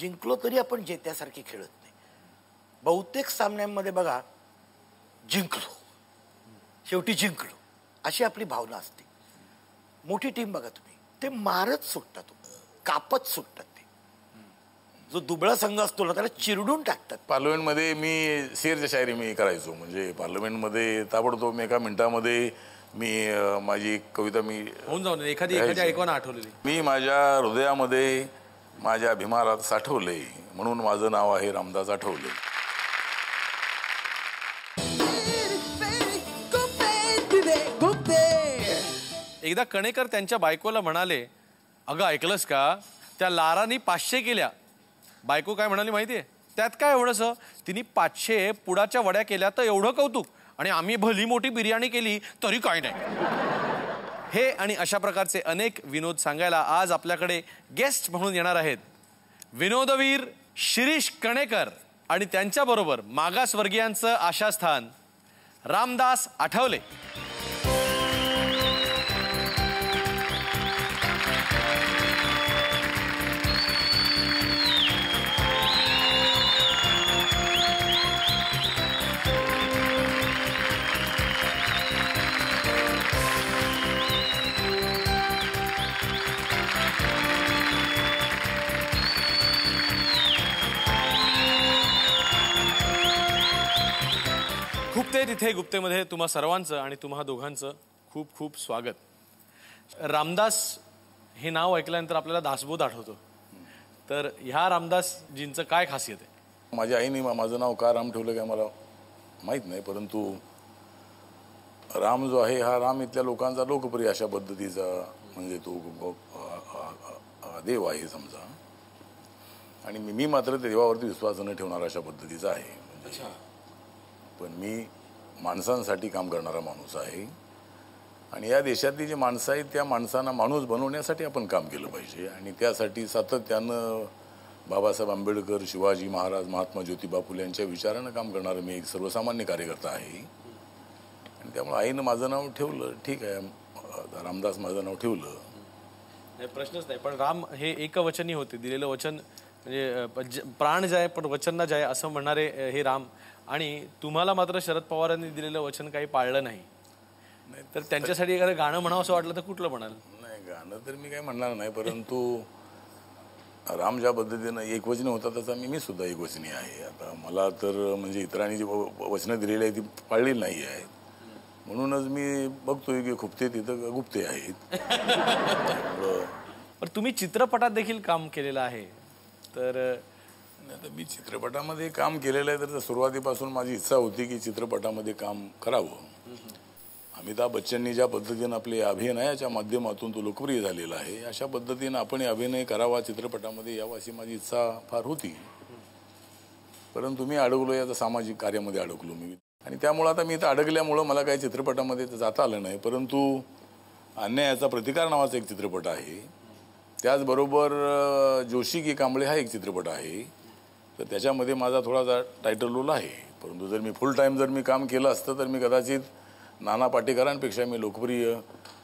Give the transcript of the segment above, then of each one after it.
जिंकलो तरी आपण जेत्यासारखी खेळत नाही. बहुतेक सामन्यांमध्ये बघा जिंकलो, शेवटी जिंकलो अशी आपली भावना असते. मोठी टीम बघा तुम्ही, ते मारत सुटतात, कापत सुटतात. ते जो दुबळा संघ असतो ना त्याला चिरडून टाकतात. पार्लमेंटमध्ये मी शेरच्या शायरी मी करायचो. म्हणजे पार्लमेंटमध्ये ताबडतोब एका मिनिटामध्ये मी माझी कविता मी होऊन जाऊन एखादी ऐकवाना आठवलेली. मी माझ्या हृदयामध्ये माझ्या भीमाला साठवले, म्हणून माझं नाव आहे रामदास आठवले. एकदा कणेकर त्यांच्या बायकोला म्हणाले, अगं ऐकलंस का, त्या लारानी 500 केल्या. बायको काय म्हणाली माहितीये, त्यात काय एवढंसं, तिने 500 पुडाच्या वड्या केल्या तर एवढं कौतुक, आणि आम्ही भली मोठी बिर्याणी केली तरी काय नाही. हे आणि अशा प्रकारचे अनेक विनोद सांगायला आज आपल्याकडे गेस्ट म्हणून येणार आहेत विनोदवीर शिरीष कणेकर आणि त्यांच्याबरोबर मागासवर्गीयांचं आशास्थान रामदास आठवले. गुप्ते तिथे गुप्तेमध्ये तुम्हा सर्वांचं आणि तुम्हा दोघांचं खूप खूप स्वागत. रामदास हे नाव ऐकल्यानंतर आपल्याला दासबोध आठवतो, तर ह्या रामदासजींचं काय खासियत आहे? माझ्या आईने माझं नाव का राम ठेवलं काय मला माहीत नाही, परंतु राम जो आहे हा राम इथल्या लोकांचा लोकप्रिय अशा पद्धतीचा म्हणजे तो देव आहे समजा, आणि मी मात्र देवावरती विश्वास न ठेवणारा अशा पद्धतीचा आहे. पण मी माणसांसाठी काम करणारा माणूस आहे, आणि या देशातली जी माणसं आहेत त्या माणसांना माणूस बनवण्यासाठी आपण काम केलं पाहिजे, आणि त्यासाठी सातत्यानं बाबासाहेब आंबेडकर, शिवाजी महाराज, महात्मा ज्योतिबा फुले यांच्या विचारानं काम करणारं मी एक सर्वसामान्य कार्यकर्ता आहे. आणि त्यामुळे आईनं माझं नाव ठेवलं, ठीक आहे, रामदास माझं नाव ठेवलं, प्रश्नच नाही. पण राम हे एकवचनी होते, दिलेलं वचन म्हणजे प्राण जाय पण वचन ना जाय असं म्हणणारे हे राम, आणि तुम्हाला मात्र शरद पवारांनी दिलेलं वचन काही पाळलं नाही. तर त्यांच्यासाठी एखादं गाणं म्हणावं असं वाटलं तर कुठलं म्हणाल? नाही, गाणं तर मी काही म्हणणार नाही, परंतु राम ज्या पद्धतीनं एकवचनी होता तसा मी सुद्धा एकवचनी आहे. आता मला तर म्हणजे इतरांनी जी वचनं दिलेली आहे ती पाळलेली नाही आहेत, म्हणूनच मी बघतोय की खुपते तिथं गुप्ते आहेत. पण तुम्ही चित्रपटात देखील काम केलेलं आहे, तर मी चित्रपटामध्ये काम केलेलं आहे, तर सुरुवातीपासून माझी इच्छा होती की चित्रपटामध्ये काम करावं. अमिताभ बच्चननी ज्या पद्धतीनं आपले अभिनयाच्या माध्यमातून तो लोकप्रिय झालेला आहे, अशा पद्धतीनं आपण अभिनय करावा, चित्रपटामध्ये यावं अशी माझी इच्छा फार होती. परंतु मी अडकलो या सामाजिक कार्यामध्ये अडकलो मी, आणि त्यामुळं आता मी इथं अडकल्यामुळं मला काही चित्रपटामध्ये जाता आलं नाही. परंतु अन्यायाचा प्रतिकार नावाचा एक चित्रपट आहे, त्याचबरोबर जोशी की कांबळे हा एक चित्रपट आहे, तर त्याच्यामध्ये माझा थोडासा टायटल रोल आहे. परंतु जर मी फुल टाईम जर मी काम केलं असतं तर मी कदाचित नाना पाटेकरांपेक्षा मी लोकप्रिय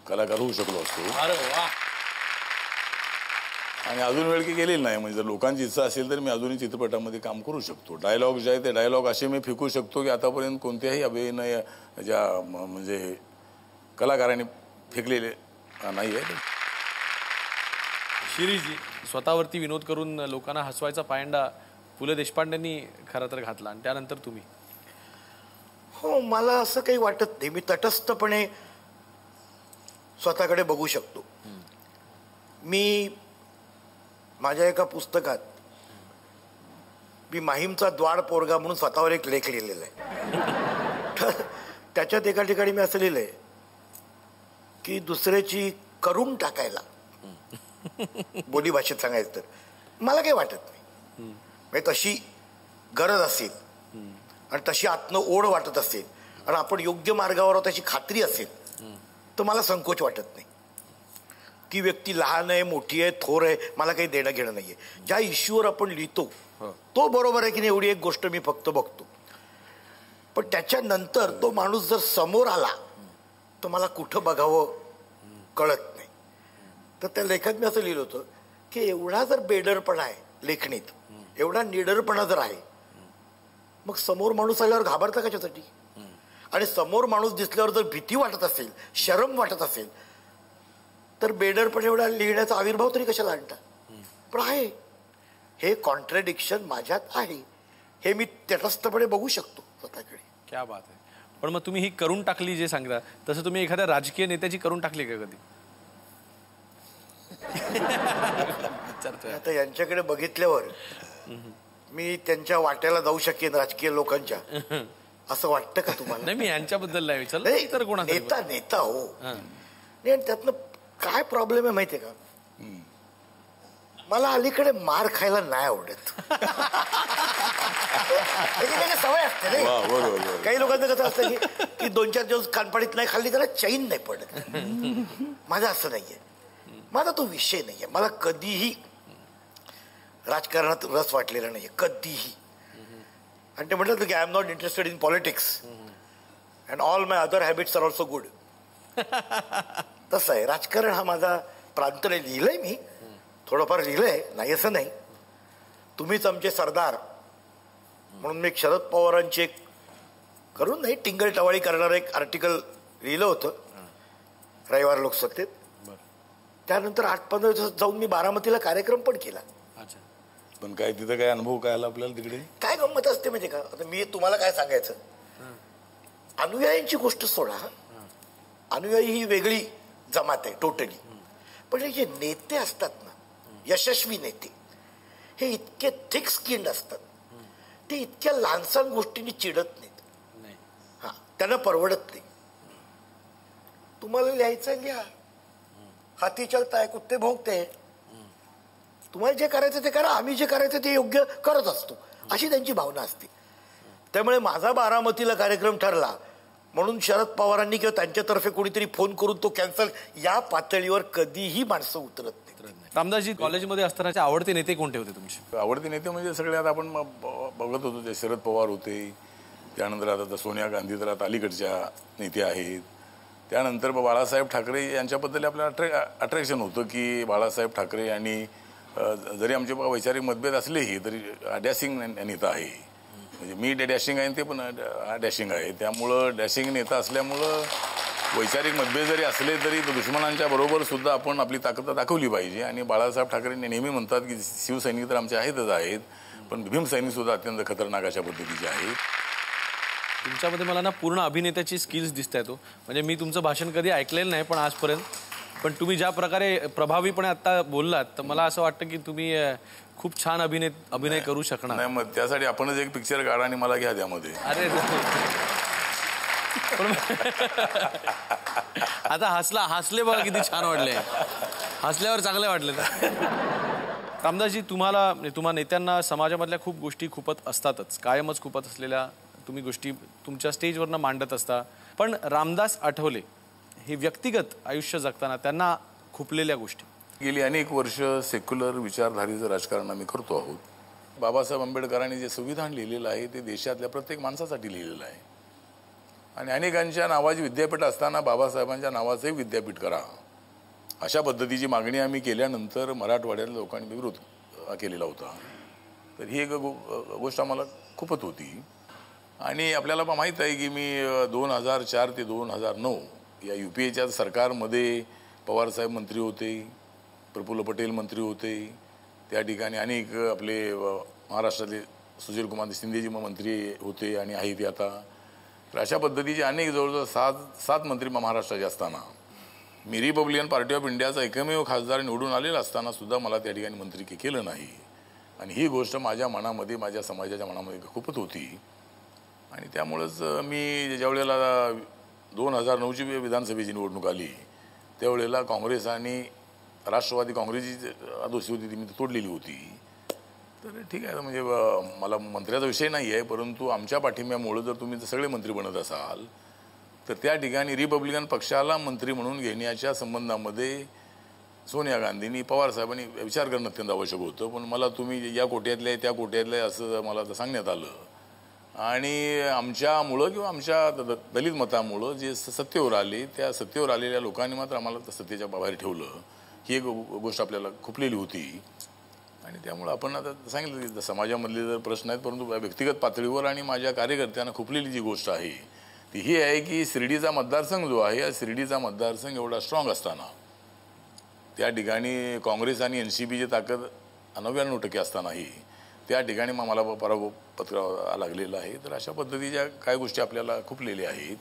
कलाकार होऊ शकलो असतो. आणि अजून वेळ की गेलेली नाही, म्हणजे जर लोकांची इच्छा असेल तर मी अजूनही चित्रपटामध्ये काम करू शकतो. डायलॉग जे आहे ते डायलॉग असे मी फेकू शकतो की आतापर्यंत कोणत्याही अभिनय ज्या म्हणजे कलाकारांनी फेकलेले नाही आहे. शिरीषजी, स्वतःवरती विनोद करून लोकांना हसवायचा पायंडा पु ल देशपांडेंनी खरं तर घातला, आणि त्यानंतर तुम्ही. हो, मला असं काही वाटत नाही. मी तटस्थपणे स्वतःकडे बघू शकतो. मी माझ्या एका पुस्तकात मी माहीमचा द्वाड पोरगा म्हणून स्वतःवर एक लेख लिहिलेला आहे. त्याच्यात एका ठिकाणी मी असं लिहिलंय की दुसऱ्याची करून टाकायला, बोली भाषेत सांगायचं तर मला काही वाटत नाही. म्हणजे तशी गरज असेल आणि तशी आतनं ओढ वाटत असेल आणि आपण योग्य मार्गावर त्याची खात्री असेल तर मला संकोच वाटत नाही. ती व्यक्ती लहान आहे, मोठी आहे, थोर आहे, मला काही देणं घेणं नाहीये. ज्या इश्यूवर आपण लिहितो तो बरोबर आहे की नाही एवढी एक गोष्ट मी फक्त बघतो. पण त्याच्यानंतर तो माणूस जर समोर आला तर मला कुठं बघावं कळत नाही. तर त्या लेखात मी असं लिहिलं होतं की एवढा जर बेडरपणा आहे लेखणीत एवढा निडरपणा जर आहे, मग समोर माणूस आल्यावर घाबरता कशासाठी? आणि समोर माणूस दिसल्यावर जर भीती वाटत असेल, शरम वाटत असेल, तर बेडरपणे एवढा लिहिण्याचा आविर्भाव तरी कशाला आणता? पण आहे हे कॉन्ट्रडिक्शन माझ्यात आहे, हे मी तटस्थपणे बघू शकतो स्वतःकडे. क्या बात आहे. पण मग तुम्ही ही करून टाकली जे सांगता, तसं तुम्ही एखाद्या राजकीय नेत्याची करून टाकली का कधी? आता यांच्याकडे बघितल्यावर मी त्यांच्या वाट्याला जाऊ शकेन राजकीय लोकांच्या, असं वाटतं का तुम्हाला? नाही, मी यांच्याबद्दल नाही विचारलं, इतर कोणाचं नेता नेता हो. नाही, आणि त्यातनं काय प्रॉब्लेम आहे माहितीये का, मला अलीकडे मार खायला नाही आवडत. सवय असते नाही. काही लोकांचं कसं असतं की 2-4 दिवस कानपाडीत नाही खाल्ली त्याला चैन नाही पडत. माझं असं नाहीये, माझा तो विषय नाहीये. मला कधीही राजकारणात रस वाटलेला नाहीये, कधीही. आणि ते म्हटलं की I am not interested in politics and all my other habits are also good. तसं आहे, राजकारण हा माझा प्रांत नाही. लिहिलंय मी, थोडंफार लिहिलंय, नाही असं नाही. तुम्हीच आमचे सरदार म्हणून मी शरद पवारांची एक करून नाही टिंगल टवाळी करणारं एक आर्टिकल लिहिलं होतं रविवार लोकसत्तेत. त्यानंतर 8-15 दिवस जाऊन मी बारामतीला कार्यक्रम पण केला. पण काय तिथं काय अनुभव काय आला आपल्याला तिकडे? काय गंमत असते माहिती का, आता मी तुम्हाला काय सांगायचं, अनुयायांची गोष्ट सोडा, अनुयायी ही वेगळी जमात आहे टोटली. पण हे जे नेते असतात ना, यशस्वी नेते, हे इतके थिक स्किन्ड असतात, ते इतक्या लहानसहान गोष्टींनी चिडत नाहीत. हा, त्यांना परवडत नाही. तुम्हाला लिहायचं लिहा, हाती चलताय कुत्ते भोगते, तुम्हाला जे करायचं ते करा, आम्ही जे करायचं ते योग्य करत असतो, अशी त्यांची भावना असते. त्यामुळे माझा बारामतीला कार्यक्रम ठरला म्हणून शरद पवारांनी किंवा त्यांच्यातर्फे कोणीतरी फोन करून तो कॅन्सल, या पातळीवर कधीही माणसं उतरत नाही. रामदासजी, कॉलेजमध्ये असतानाचे आवडते नेते कोणते होते तुमचे? आवडते नेते म्हणजे सगळ्यात आपण बघत होतो ते शरद पवार होते, त्यानंतर आता सोनिया गांधी तर आता अलीकडच्या नेते आहेत. त्यानंतर बाळासाहेब ठाकरे यांच्याबद्दल आपल्याला अट्रॅक्शन होतं की बाळासाहेब ठाकरे आणि जरी आमचे वैचारिक मतभेद असलेही तरी डॅशिंग नेता आहे. म्हणजे मी डॅशिंग आहे ते पण डॅशिंग आहे, त्यामुळं डॅशिंग नेता असल्यामुळं वैचारिक मतभेद जरी असले तरी दुश्मनांच्या बरोबर सुद्धा आपण आपली ताकद दाखवली पाहिजे. आणि बाळासाहेब ठाकरे नेहमी म्हणतात की शिवसैनिक तर आमचे आहेतच आहेत, पण भीमसैनिक सुद्धा अत्यंत खतरनाक अशा पद्धतीचे आहेत. तुमच्यामध्ये मला ना पूर्ण अभिनेत्याची स्किल्स दिसत आहेत. म्हणजे मी तुमचं भाषण कधी ऐकलेलं नाही पण आजपर्यंत, पण तुम्ही ज्या प्रकारे प्रभावीपणे आता बोललात तर मला असं वाटतं की तुम्ही खूप छान अभिनय करू शकणार. नाही, मग त्यासाठी आपणच एक पिक्चर काढा आणि मला घ्या त्यामध्ये. अरे आता हसले बघा किती छान वाटले, हसल्यावर चांगले वाटले. रामदासजी, तुम्हा नेत्यांना समाजामधल्या खूप गोष्टी खूपच असतातच, कायमच खूपच असलेल्या तुम्ही गोष्टी तुमच्या स्टेजवरनं मांडत असता. पण रामदास आठवले हे व्यक्तिगत आयुष्य जगताना त्यांना खुपलेल्या गोष्टी. गेली अनेक वर्ष सेक्युलर विचारधारेचं राजकारण आम्ही करतो आहोत. बाबासाहेब आंबेडकरांनी जे संविधान लिहिलेलं आहे ते देशातल्या प्रत्येक माणसासाठी लिहिलेलं आहे. आणि अनेकांच्या नावाची विद्यापीठ असताना बाबासाहेबांच्या नावाचंही विद्यापीठ करा, अशा पद्धतीची मागणी आम्ही केल्यानंतर मराठवाड्यातल्या लोकांनी विरोध केलेला होता. तर ही एक गोष्ट आम्हाला खूपच होती. आणि आपल्याला माहीत आहे की मी 2004 ते 2009 या UPAच्या सरकारमध्ये पवारसाहेब मंत्री होते, प्रफुल्ल पटेल मंत्री होते, त्या ठिकाणी अनेक आपले महाराष्ट्रातले सुशीलकुमार शिंदेजी मंत्री होते आणि आहेत ते आता. तर अशा पद्धतीचे अनेक जवळजवळ 7 मंत्री महाराष्ट्राचे असताना मी रिपब्लिकन पार्टी ऑफ इंडियाचा एकमेव खासदार निवडून आलेला असताना सुद्धा मला त्या ठिकाणी मंत्री केलं नाही. आणि ही गोष्ट माझ्या मनामध्ये, माझ्या समाजाच्या मनामध्ये खूपच होती. आणि त्यामुळंच मी ज्यावेळेला 2009ची विधानसभेची निवडणूक आली त्यावेळेला काँग्रेस आणि राष्ट्रवादी काँग्रेसची दोस्ती होती ती मी तोडलेली होती. तर ठीक आहे, म्हणजे मला मंत्र्याचा विषय नाही आहे, परंतु आमच्या पाठिंब्यामुळं जर तुम्ही सगळे मंत्री बनत असाल तर त्या ठिकाणी रिपब्लिकन पक्षाला मंत्री म्हणून घेण्याच्या संबंधामध्ये सोनिया गांधींनी, पवारसाहेबांनी विचार करणं अत्यंत आवश्यक होतं. पण मला तुम्ही या कोट्यातले त्या कोट्यातले असं मला सांगण्यात आलं. आणि आमच्यामुळं किंवा आमच्या दलित मतामुळं जे सत्तेवर आले त्या सत्तेवर आलेल्या लोकांनी मात्र आम्हाला सत्तेच्या बाहेर ठेवलं. ही एक गोष्ट आपल्याला खुपलेली होती. आणि त्यामुळे आपण आता सांगितलं की समाजामधले जर प्रश्न आहेत, परंतु व्यक्तिगत पातळीवर आणि माझ्या कार्यकर्त्यांना खुपलेली जी गोष्ट आहे ती ही आहे की शिर्डीचा मतदारसंघ जो आहे, या शिर्डीचा मतदारसंघ एवढा स्ट्रॉंग असताना, त्या ठिकाणी काँग्रेस आणि NCPची ताकद 99% असतानाही त्या ठिकाणी मला पराभव पत्करावा लागलेला आहे. तर अशा पद्धतीच्या काही गोष्टी आपल्याला खुपलेल्या आहेत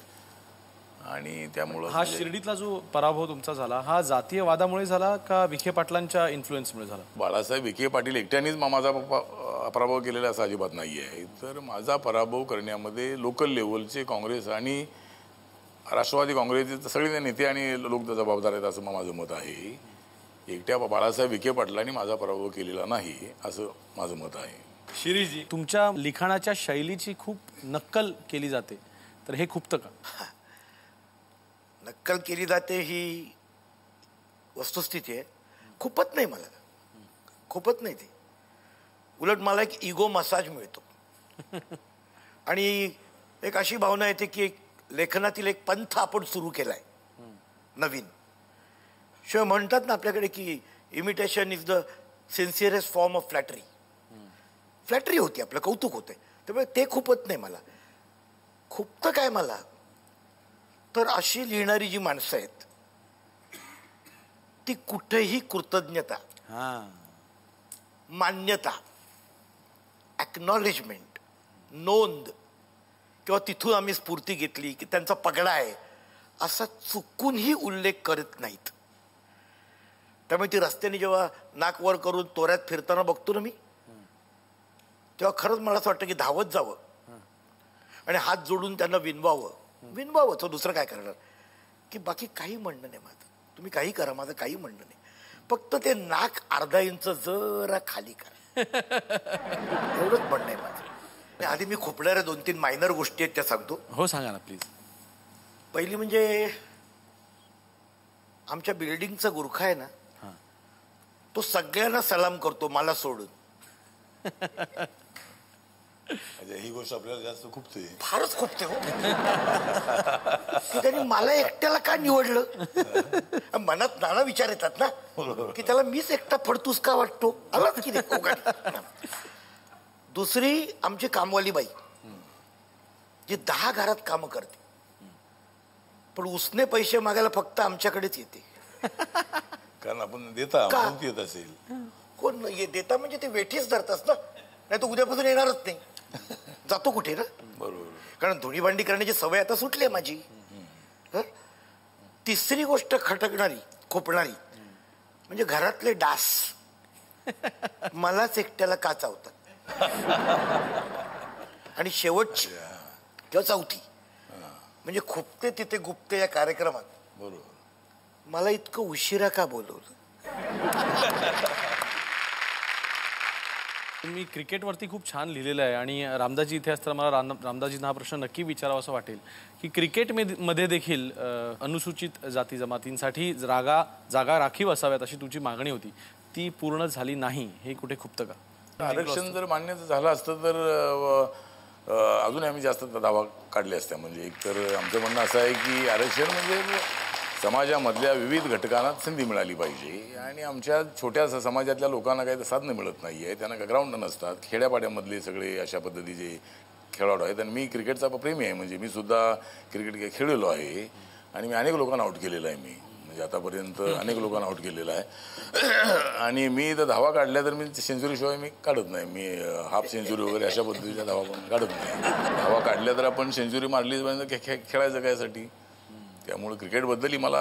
आणि त्यामुळं हा शिर्डीतला जो पराभव तुमचा झाला हा जातीय वादामुळे झाला का विखे पाटलांच्या इन्फ्लुएन्समुळे झाला? बाळासाहेब विखे पाटील एकट्यानेच माझा पराभव केलेला असा अजिबात नाही आहे. तर माझा पराभव करण्यामध्ये लोकल लेवलचे काँग्रेस आणि राष्ट्रवादी काँग्रेसचे सगळे नेते आणि लोक जबाबदार आहेत असं माझं मत आहे. एकट्या बाळासाहेब विखे पाटलांनी माझा पराभव केलेला नाही असं माझं मत आहे. शिरीषजी, तुमच्या लिखाणाच्या शैलीची खूप नक्कल केली जाते, तर हे खुपतं का? नक्कल केली जाते ही वस्तुस्थिती आहे. खूपच नाही, मला खूपच नाही ती. उलट मला एक इगो मसाज मिळतो आणि एक अशी भावना येते की एक लेखनातील एक पंथ आपण सुरू केलाय नवीन. शिवाय म्हणतात ना आपल्याकडे की imitation is the sincerest form of flattery. Flattery होती, आपलं कौतुक होते. त्यामुळे ते खूपच नाही मला. खूपतं काय मला तर अशी लिहिणारी जी माणसं आहेत ती कुठेही कृतज्ञता, मान्यता, एक्नॉलेजमेंट, नोंद किंवा तिथून आम्ही स्फूर्ती घेतली की त्यांचा पगडा आहे असा चुकूनही उल्लेख करत नाहीत. त्यामुळे ती रस्त्याने जेव्हा नाक वर करून तोऱ्यात फिरताना बघतो ना मी, तेव्हा खरंच मला असं वाटतं की धावत जावं आणि हात जोडून त्यांना विनवावं तो दुसरं काय करणार, की बाकी काही म्हणणं नाही माझं. तुम्ही काही करा, माझं काही म्हणणं नाही. फक्त ते नाक अर्धा इंच जरा खाली करा एवढंच म्हणणं आहे माझं. आधी मी खोपणाऱ्या 2-3 मायनर गोष्टी आहेत त्या सांगतो. हो, सांगा ना प्लीज. पहिली म्हणजे आमच्या बिल्डिंगचा गुरखा आहे ना, तो सगळ्यांना सलाम करतो मला सोडून. ही गोष्ट आपल्याला जास्त खूपते, फारच खूपते हो. की त्यांनी मला एकट्याला का निवडलं. मनात नाना विचार येतात ना की त्याला मीच एकटा फडतूस का वाटतो. आलाच की नाही. दुसरी आमची कामवाली बाई जी 10 घरात कामं करते पण उसने पैसे मागायला फक्त आमच्याकडेच येते. कारण आपण देता म्हणून येत असेल. कोण देता म्हणजे ते वेठीच धरतास ना, नाही तर उद्यापासून येणारच नाही. जातो कुठे ना. बरोबर. कारण धुणी भांडी करण्याची सवय आता सुटली आहे माझी. तिसरी गोष्ट खटकणारी, खोपणारी म्हणजे घरातले डास मलाच एकट्याला का चावतात. आणि शेवटची किंवा चौथी म्हणजे खुपते तिथे गुप्ते या कार्यक्रमात बरोबर मला इतकं उशिरा का बोलवलं. तुम्ही क्रिकेटवरती खूप छान लिहिलेलं आहे आणि रामदासजी इथे असताना मला रामदासजींना हा प्रश्न नक्की विचारावा असं वाटेल की क्रिकेटमध्ये देखील अनुसूचित जाती जमातींसाठी जागा राखीव असाव्यात अशी तुमची मागणी होती, ती पूर्ण झाली नाही. हे कुठे खुपतं का? आरक्षण जर मान्य झालं असतं तर अजून आम्ही जास्त दावा काढले असत्या. म्हणजे एक तर आमचं म्हणणं असं आहे की आरक्षण म्हणजे समाजामधल्या विविध घटकांना संधी मिळाली पाहिजे आणि आमच्या छोट्या समाजातल्या लोकांना काही साधनं मिळत नाही आहे, त्यांना ग्राउंड नसतात. खेड्यापाड्यामधले सगळे अशा पद्धतीचे खेळाडू आहेत आणि मी क्रिकेटचा प्रेमी आहे. म्हणजे मी सुद्धा क्रिकेट खेळलेलो आहे आणि मी अनेक लोकांना आउट केलेलं आहे. मी म्हणजे आतापर्यंत अनेक लोकांना आउट केलेलं आहे आणि मी तर धावा काढल्या तर मी सेंचुरीशिवाय मी काढत नाही. मी हाफ सेंचुरी वगैरे अशा पद्धतीच्या धावा पण काढत नाही. धावा काढल्या तर आपण सेंचुरी मारली खेळायचं कायसाठी. त्यामुळे क्रिकेटबद्दलही मला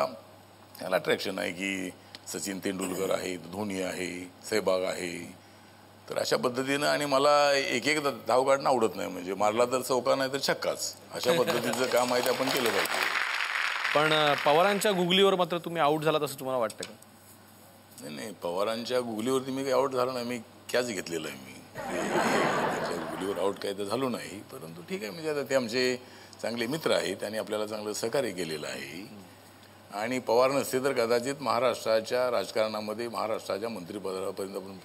याला अट्रॅक्शन आहे की सचिन तेंडुलकर आहे, धोनी आहे, सहवाग आहे. तर अशा पद्धतीनं आणि मला एक धाव काढणं आवडत नाही. म्हणजे मारला तर चौका नाही तर छक्काच, अशा पद्धतीचं काम आहे ते आपण केलं पाहिजे. पण पवारांच्या गुगलीवर मात्र तुम्ही आउट झालात असं तुम्हाला वाटतं का? नाही, पवारांच्या गुगलीवरती मी काही आउट झालो नाही. मी कॅच घेतलेलं आहे. मी त्यांच्या गुगलीवर आउट काही तर झालो नाही. परंतु ठीक आहे, म्हणजे आता ते आमचे चांगले मित्र आहेत आणि आपल्याला चांगलं सहकार्य केलेलं आहे. आणि पवार नसते तर कदाचित महाराष्ट्राच्या राजकारणामध्ये महाराष्ट्राच्या मंत्रिपदापर्यंत आपण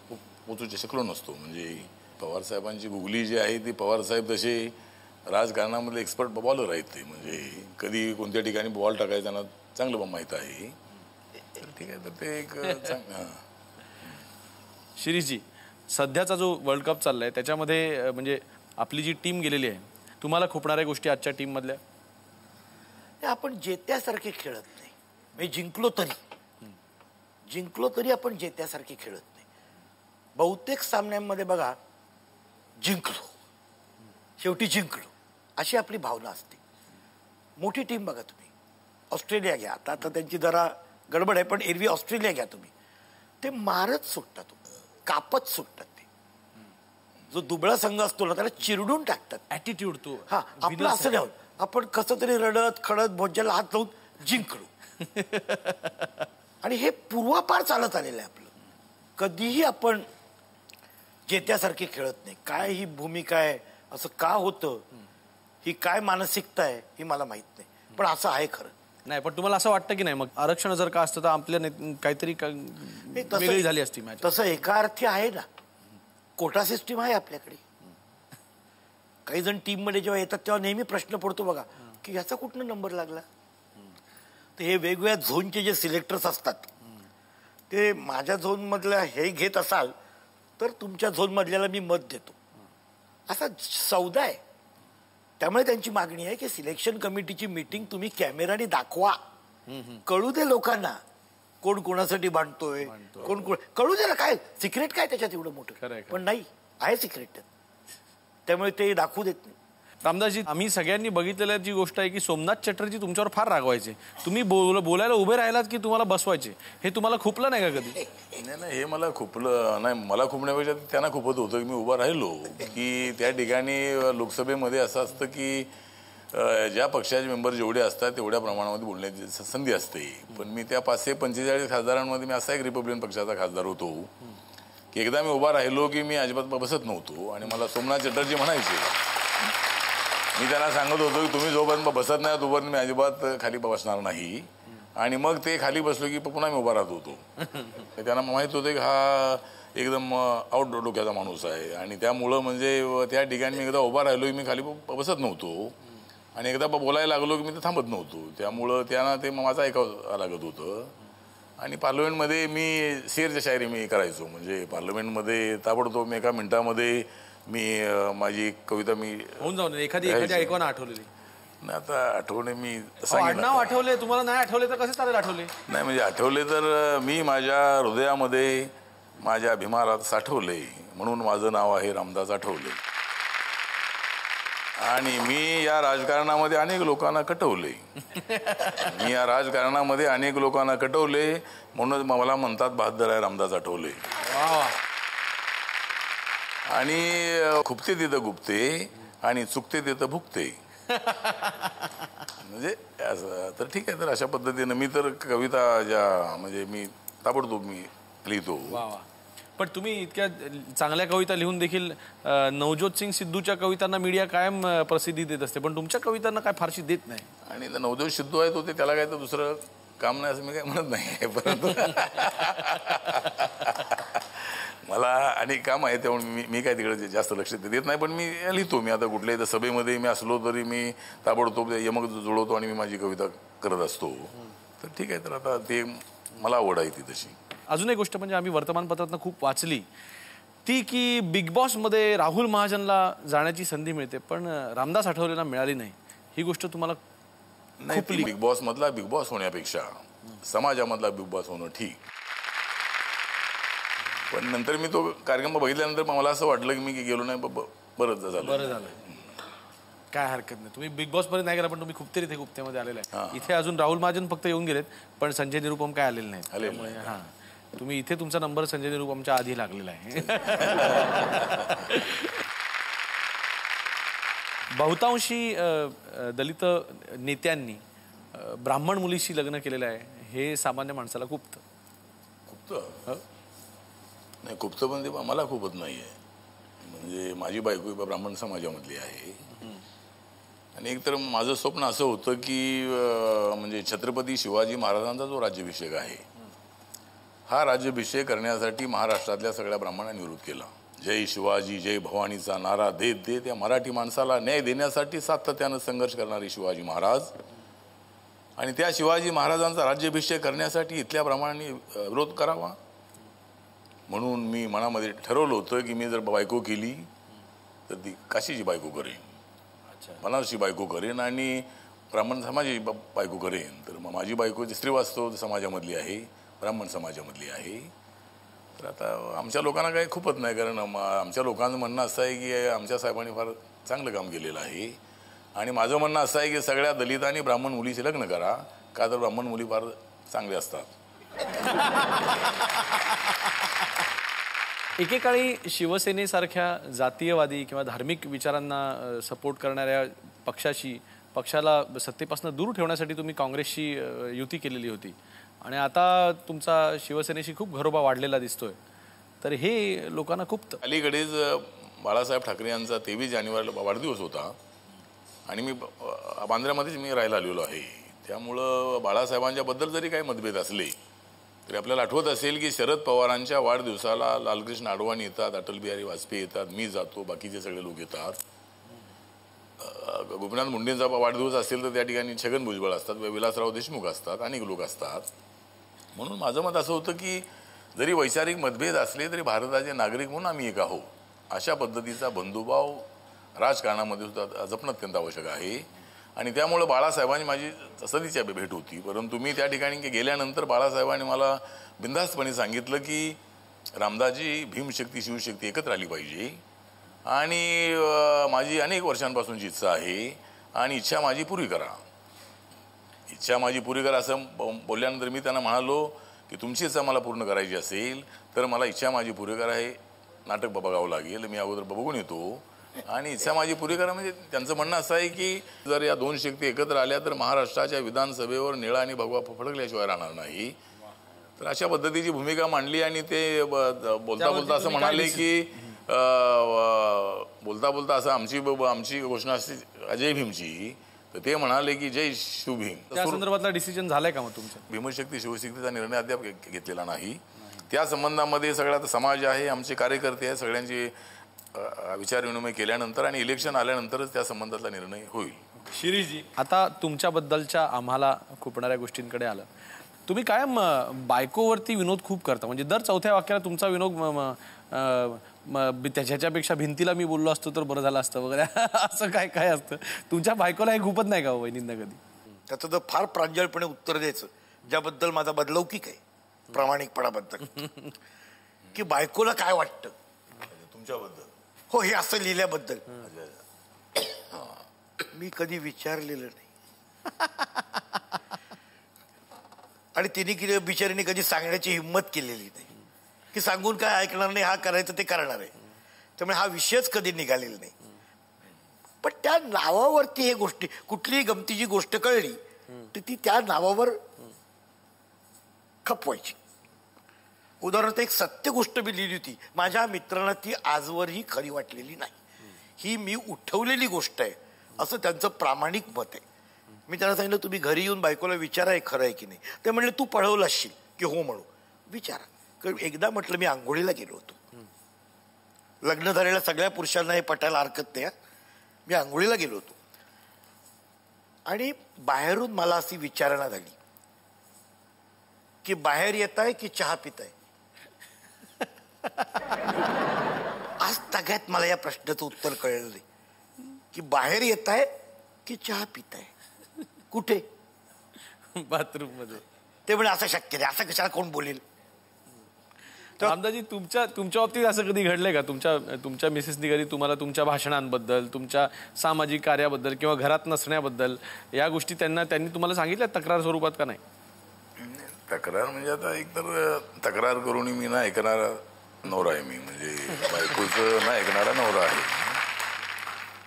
पोचू शकलो नसतो. म्हणजे पवारसाहेबांची गुगली जी आहे ती पवारसाहेब तसे राजकारणामधले एक्सपर्ट बॉलर आहेत. ते म्हणजे कधी कोणत्या ठिकाणी बॉल टाकायचं त्यांना चांगलं माहीत आहे. तर ठीक आहे, तर ते एक शिरीषजी, सध्याचा जो वर्ल्ड कप चाललाय त्याच्यामध्ये म्हणजे आपली जी टीम गेलेली आहे, तुम्हाला खुपणाऱ्या गोष्टी आजच्या टीम मधल्या? आपण जेत्यासारखे खेळत नाही. म्हणजे जिंकलो तरी आपण जेत्यासारखे खेळत नाही. बहुतेक सामन्यांमध्ये बघा, जिंकलो, शेवटी जिंकलो अशी आपली भावना असते. मोठी टीम बघा तुम्ही, ऑस्ट्रेलिया घ्या, आता त्यांची जरा गडबड आहे, पण एरवी ऑस्ट्रेलिया घ्या तुम्ही, ते मारत सुटतात, कापत सुटतात. ते जो दुबळा संघ असतो ना त्याला चिरडून टाकतात. ॲटिट्यूड तो. हा, आपलं असं नाही. आपण कसं तरी रडत खडत भोज्याला हात लावून जिंकलो. आणि हे पूर्वापार चालत आलेलं आहे आपलं. कधीही आपण जेत्यासारखे खेळत नाही. काय ही भूमिका आहे, असं का होतं, ही काय मानसिकता आहे ही मला माहित नाही, पण असं आहे खरं. नाही, पण तुम्हाला असं वाटतं की नाही, मग आरक्षण जर का असतं तर आपल्या काहीतरी वेगळी झाली असती मॅच? तसं एका अर्थी आहे ना, कोटा सिस्टीम आहे आपल्याकडे. काही जण टीम मध्ये जेव्हा येतात तेव्हा नेहमी प्रश्न पडतो बघा की याचा कुठनं नंबर लागला. तर हे वेगवेगळ्या झोनचे जे सिलेक्टर्स असतात ते माझ्या झोन मधल्या हे घेत असाल तर तुमच्या झोन मधल्याला मी मत देतो, असा सौदा आहे. त्यामुळे त्यांची मागणी आहे की सिलेक्शन कमिटीची मीटिंग तुम्ही कॅमेराने दाखवा, कळू दे लोकांना कोण कोणासाठी भांडतोय, कोण कोण कळू दे ना. काय सिक्रेट काय त्याच्यात एवढं मोठं, पण नाही आहे सिक्रेट, त्यामुळे ते दाखवू देत नाही. रामदासजी, आम्ही सगळ्यांनी बघितलेल्या जी गोष्ट आहे की सोमनाथ चटर्जी तुमच्यावर फार रागवायचे. तुम्ही बोलायला उभे राहिलात की तुम्हाला बसवायचे, हे तुम्हाला खुपलं नाही का कधी? नाही, हे मला खुपलं नाही. मला खुपण्यापेक्षा त्यांना खुपत होतं की मी उभा राहिलो. की त्या ठिकाणी लोकसभेमध्ये असं असतं की ज्या पक्षाचे मेंबर जेवढे असतात तेवढ्या प्रमाणामध्ये बोलण्याची संधी असते. पण मी त्या 545 खासदारांमध्ये मी असा एक रिपब्लिकन पक्षाचा खासदार होतो की एकदा मी उभा राहिलो की मी अजिबात बसत नव्हतो. आणि मला सोमनाथ चटर्जी म्हणायचे, मी त्यांना सांगत होतो की तुम्ही जोपर्यंत बसत नाही तोपर्यंत मी अजिबात खाली बसणार नाही. आणि मग ते खाली बसलो की पुन्हा मी उभा राहत होतो. त्यांना माहित होतं की हा एकदम आउट डोक्याचा माणूस आहे. आणि त्यामुळं म्हणजे त्या ठिकाणी मी एकदा उभा राहिलो की मी खाली बसत नव्हतो. आणि एकदा बोलायला लागलो की मी ते थांबत नव्हतो. त्यामुळं त्यांना ते माझं ऐकावं लागत होतं. आणि पार्लमेंटमध्ये मी शेरच्या शायरी मी करायचो. म्हणजे पार्लमेंटमध्ये ताबडतोब मी एका मिनिटामध्ये मी माझी कविता मी होऊन जाऊन एखादी ऐकवाना आठवलेली नाही. आता आठवणे मी नाव आठवले, तुम्हाला नाही आठवले तर कसे चालेल आठवले? नाही म्हणजे आठवले तर मी माझ्या हृदयामध्ये माझ्या भीमाला साठवले, म्हणून माझं नाव आहे रामदास आठवले. आणि मी या राजकारणामध्ये अनेक लोकांना कटवले. म्हणून मला म्हणतात बहादर आहे रामदास आठवले. आणि खुपते तिथं गुप्ते आणि चुकते तिथं भुकते. म्हणजे तर ठीक आहे. तर अशा पद्धतीनं मी तर कविता ज्या म्हणजे मी ताबडतोब मी लिहितो. पण तुम्ही इतक्या चांगल्या कविता लिहून देखील नवज्योत सिंग सिद्धूच्या कवितांना मीडिया कायम प्रसिद्धी देत असते, पण तुमच्या कवितांना काय फारशी देत नाही. आणि नवज्योत सिद्धू आहे तो ते त्याला काय तर दुसरं काम नाही असं मी काय म्हणत नाही. परंतु मला अनेक काम आहे त्यामुळे मी काय तिकडे जास्त लक्ष देत नाही. पण मी लिहितो. मी आता कुठल्याही सभेमध्ये मी असलो तरी मी ताबडतोब यमक जुळवतो आणि मी माझी कविता करत असतो. तर ठीक आहे. तर आता ते मला आवड आहे ती तशी. अजून एक गोष्ट म्हणजे आम्ही वर्तमानपत्रातनं खूप वाचली ती की बिग बॉसमध्ये राहुल महाजनला जाण्याची संधी मिळते पण रामदास आठवलेला मिळाली नाही. ही गोष्ट तुम्हाला नाही? बिग बॉस मधला बिग बॉस होण्यापेक्षा समाजामधला बिग बॉस होणं ठीक. पण नंतर मी तो कार्यक्रम बघितल्यानंतर मला असं वाटलं की मी गेलो नाही, बरं झालं. काय हरकत नाही. तुम्ही बिग बॉस मध्ये नाही गेला पण तुम्ही खूप इथे गुप्तेमध्ये आलेला आहे. इथे अजून राहुल महाजन फक्त येऊन गेलेत पण संजय निरुपम काय आलेले नाहीत. त्यामुळे तुम्ही इथे तुमचा नंबर संजय निरुपमच्या आधी लागलेला आहे. बहुतांशी दलित नेत्यांनी ब्राह्मण मुलीशी लग्न केलेलं आहे. हे सामान्य माणसाला खूपतं नाही. खूपतं पण ते मला खूपच नाही आहे. म्हणजे माझी बायको ब्राह्मण समाजामधली आहे. आणि एकतर माझं स्वप्न असं होतं की म्हणजे छत्रपती शिवाजी महाराजांचा जो राज्याभिषेक आहे हा राज्याभिषेक करण्यासाठी महाराष्ट्रातल्या सगळ्या ब्राह्मणांनी विरोध केला. जय शिवाजी जय भवानीचा नारा देत देत या मराठी माणसाला न्याय देण्यासाठी सातत्यानं संघर्ष करणारे शिवाजी महाराज आणि त्या शिवाजी महाराजांचा राज्याभिषेक करण्यासाठी इथल्या ब्राह्मणांनी विरोध करावा. म्हणून मी मनामध्ये ठरवलं होतं की मी जर बायको केली तर ती काशीची बायको करेन, बनारसी बायको करेन आणि ब्राह्मण समाजाची बायको करेन. तर मग माझी बायको श्रीवास्तव समाजामधली आहे, ब्राह्मण समाजामधली आहे. तर आता आमच्या लोकांना काही खूपच नाही, कारण आमच्या लोकांचं म्हणणं असं आहे की आमच्या साहेबांनी फार चांगलं काम केलेलं आहे. आणि माझं म्हणणं असं आहे की सगळ्या दलित आणि ब्राह्मण मुलीशी लग्न करा, का तर ब्राह्मण मुली फार चांगले असतात. एकेकाळी शिवसेनेसारख्या जातीयवादी किंवा धार्मिक विचारांना सपोर्ट करणाऱ्या पक्षाला सत्तेपासून दूर ठेवण्यासाठी तुम्ही काँग्रेसशी युती केलेली होती आणि आता तुमचा शिवसेनेशी खूप घरोबा वाढलेला दिसतोय. तर हे लोकांना खूप अलीकडेच बाळासाहेब ठाकरे यांचा 23 जानेवारीला वाढदिवस होता आणि मी बांद्र्यामध्येच राहायला आलेलो आहे. त्यामुळं बाळासाहेबांच्याबद्दल जरी काही मतभेद असले तरी आपल्याला आठवत असेल की शरद पवारांच्या वाढदिवसाला लालकृष्ण अडवाणी येतात, अटल बिहारी वाजपेयी येतात, मी जातो, बाकीचे सगळे लोक येतात. गोपीनाथ मुंडेंचा वाढदिवस असेल तर त्या ठिकाणी छगन भुजबळ असतात, विलासराव देशमुख असतात, अनेक लोक असतात. म्हणून माझं मत असं होतं की जरी वैचारिक मतभेद असले तरी भारताचे नागरिक म्हणून आम्ही एक आहोत. अशा पद्धतीचा बंधुभाव राजकारणामध्ये सुद्धा जपणं अत्यंत आवश्यक आहे. आणि त्यामुळं बाळासाहेबांनी माझी सदिच्छा भेट होती. परंतु मी त्या ठिकाणी गेल्यानंतर बाळासाहेबांनी मला बिनधास्तपणे सांगितलं की रामदासजी, भीमशक्ती शिवशक्ती एकत्र आली पाहिजे आणि माझी अनेक वर्षांपासूनची इच्छा आहे आणि इच्छा माझी पुरी करा. इच्छा माझी पुरी करा असं बोलल्यानंतर मी त्यांना म्हणालो की तुमची इच्छा मला पूर्ण करायची असेल तर मला इच्छा माझी पुरी करा हे नाटक बघावं लागेल. मी अगोदर बघून येतो आणि इच्छा माझी पुरी करा. म्हणजे त्यांचं म्हणणं असं आहे की जर या दोन शक्ती एकत्र आल्या तर महाराष्ट्राच्या विधानसभेवर निळा आणि भगवा फडकल्याशिवाय राहणार नाही. तर अशा पद्धतीची भूमिका मांडली आणि ते बोलता बोलता असं म्हणाले की बोलता असं आमची घोषणा असते अजय भीमची, तर ते म्हणाले की जय शिवभीम. त्या संदर्भातला डिसिजन झालाय का मग तुमचं? भीमशक्ती शिवशक्तीचा निर्णय अद्याप घेतलेला नाही. त्या संबंधामध्ये सगळ्यात समाज आहे, आमचे कार्यकर्ते आहे, सगळ्यांचे विचारविनिमय केल्यानंतर आणि इलेक्शन आल्यानंतरच त्या संबंधातला निर्णय होईल. शिरीषजी, आता तुमच्याबद्दलच्या आम्हाला खुपणाऱ्या गोष्टींकडे आलं. तुम्ही कायम बायकोवरती विनोद खूप करता, म्हणजे दर चौथ्या वाक्याला तुमचा विनोद त्याच्यापेक्षा भिंतीला मी बोललो असतो तर बरं झालं असतं वगैरे असं काय काय असतं. तुमच्या बायकोला हे खूपच नाही का वहिनींना कधी? त्याचं तर फार प्रांजळपणे उत्तर द्यायचं, ज्याबद्दल माझा बदलौकिक आहे, प्रामाणिकपणाबद्दल. की बायकोला काय वाटतं तुमच्याबद्दल, हो हे असं लिहिल्याबद्दल मी कधी विचारलेलं नाही. आणि तिने बिचारीने कधी सांगण्याची हिंमत केलेली नाही की सांगून काय ऐकणार नाही, हा करायचं ते करणार आहे. त्यामुळे हा विषयच कधी निघालेला नाही. पण त्या नावावरती हे गोष्टी, कुठलीही गमतीची गोष्ट कळली तर ती त्या नावावर खपवायची. उदाहरणार्थ एक सत्य गोष्ट मी लिहिली होती, माझ्या मित्रांना ती आजवरही खरी वाटलेली नाही. ही मी उठवलेली गोष्ट आहे असं त्यांचं प्रामाणिक मत आहे. मी त्यांना सांगितलं तुम्ही घरी येऊन बायकोला विचारा हे खरं आहे की नाही. ते म्हणले तू पळवलं असशील की हो म्हणू. विचारा. कारण एकदा म्हटलं मी आंघोळीला गेलो होतो, लग्न झालेल्या सगळ्या पुरुषांना हे पटायला हरकत नाही, मी आंघोळीला गेलो होतो आणि बाहेरून मला अशी विचारणा झाली की बाहेर येत आहे की चहा पित आहे. आज सगळ्यात मला या प्रश्नाचं उत्तर कळलं नाही की बाहेर येत आहे की चहा पित आहे. कुठे? बाथरूम मध्ये. ते म्हणजे असं शक्य नाही, असं कशाला कोण बोलेल. रामदासजी, तुमच्या बाबतीत असं कधी घडलंय का? तुमच्या मिसेसनी कधी तुम्हाला तुमच्या भाषणांबद्दल, तुमच्या सामाजिक कार्याबद्दल किंवा घरात नसण्याबद्दल या गोष्टी त्यांनी तुम्हाला सांगितल्या तक्रार स्वरूपात का नाही? तक्रार म्हणजे आता एकतर तक्रार करून मी ना ऐकणारा नवरा आहे. मी म्हणजे बायकोचं ना ऐकणारा नवरा आहे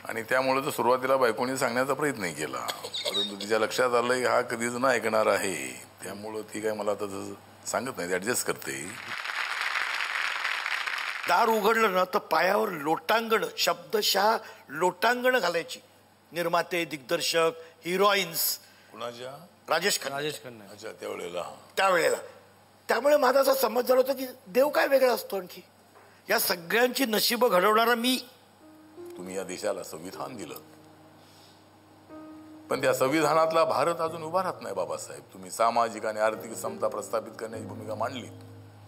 आणि त्यामुळे तर सुरुवातीला बायकोनी सांगण्याचा प्रयत्न केला, परंतु तिच्या लक्षात आलं की हा कधीच ना ऐकणार आहे. त्यामुळं ती काय मला आता सांगत नाही, ऍडजस्ट करते. दार उघडलं ना तर पायावर लोटांगण, शब्दशः लोटांगण घालायची. निर्माते, दिग्दर्शक, हिरोईन्स. कुणाच्या? राजेश खन्ना. अच्छा, त्यावेळेला. त्यामुळे माझा असा समज झाला होता की देव काय वेगळा असतो आणखी. या सगळ्यांची नशीब घडवणारा मी. तुम्ही या देशाला संविधान दिलं, पण त्या संविधानातला भारत अजून उभा राहत नाही. बाबासाहेब, तुम्ही सामाजिक आणि आर्थिक समता प्रस्थापित करण्याची भूमिका मांडली,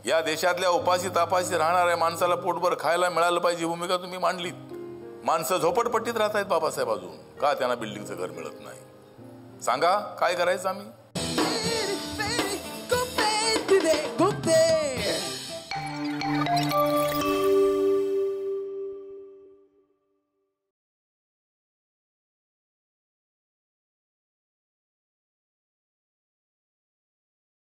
या देशातल्या उपाशी तापाशी राहणाऱ्या माणसाला पोटभर खायला मिळालं पाहिजे ही भूमिका तुम्ही मांडलीत. माणसं झोपडपट्टीत राहत आहेत बाबासाहेब अजून, का त्यांना बिल्डिंगचं घर मिळत नाही? सांगा काय करायचं आम्ही?